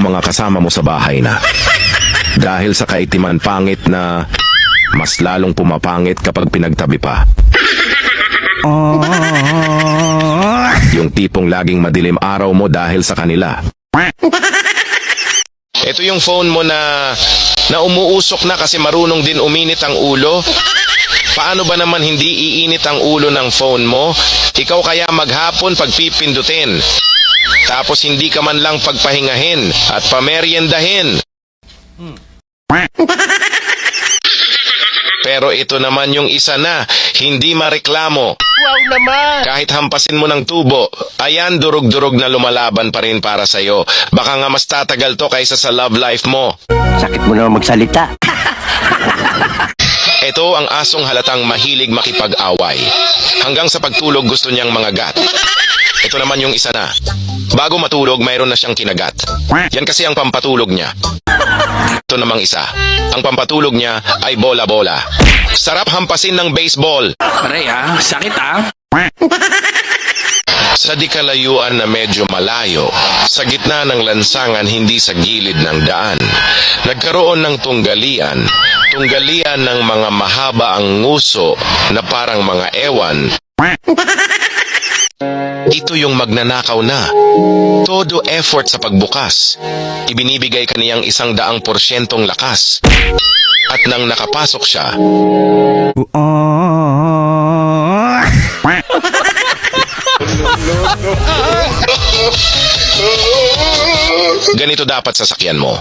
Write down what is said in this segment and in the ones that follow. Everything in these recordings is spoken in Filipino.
yung mga kasama mo sa bahay na. Dahil sa kaitiman pangit na mas lalong pumapangit kapag pinagtabi pa. Yung tipong laging madilim araw mo dahil sa kanila. Ito yung phone mo na umuusok na kasi marunong din uminit ang ulo. Paano ba naman hindi iinit ang ulo ng phone mo? Ikaw kaya maghapon pagpipindutin. Tapos hindi ka man lang pagpahingahin at pameryendahin. Pero ito naman yung isa na, hindi mareklamo. Wow naman! Kahit hampasin mo ng tubo, ayan durog-durog na lumalaban pa rin para sa'yo. Baka nga mas tatagal to kaysa sa love life mo. Sakit mo naman magsalita. Ito ang asong halatang mahilig makipag-away. Hanggang sa pagtulog gusto niyang mangagat. Ito naman yung isa na. Bago matulog, mayroon na siyang kinagat. Yan kasi ang pampatulog niya. Ito namang isa. Ang pampatulog niya ay bola-bola. Sarap hampasin ng baseball. Aray sakit Sa di kalayuan na medyo malayo, sa gitna ng lansangan hindi sa gilid ng daan, nagkaroon ng tunggalian. Tunggalian ng mga mahaba ang nguso na parang mga ewan. Ito yung magnanakaw na. Todo effort sa pagbukas. Ibinibigay kaniyang 100% lakas. At nang nakapasok siya, ganito dapat sasakyan mo.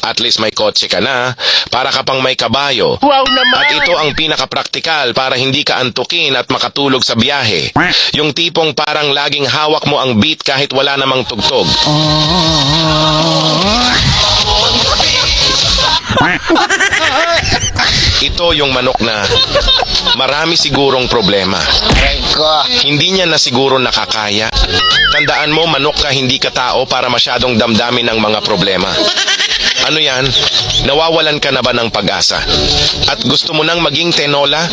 At least may kotse ka na, para ka pang may kabayo. Wow naman! At ito ang pinaka-praktikal para hindi ka antukin at makatulog sa biyahe. Yung tipong parang laging hawak mo ang beat kahit wala namang tugtog. Ito yung manok na marami sigurong problema. Hindi niya na siguro nakakaya. Tandaan mo, manok ka, hindi ka tao para masyadong damdamin ng mga problema. Ano yan? Nawawalan ka na ba ng pag-asa? At gusto mo nang maging tenola?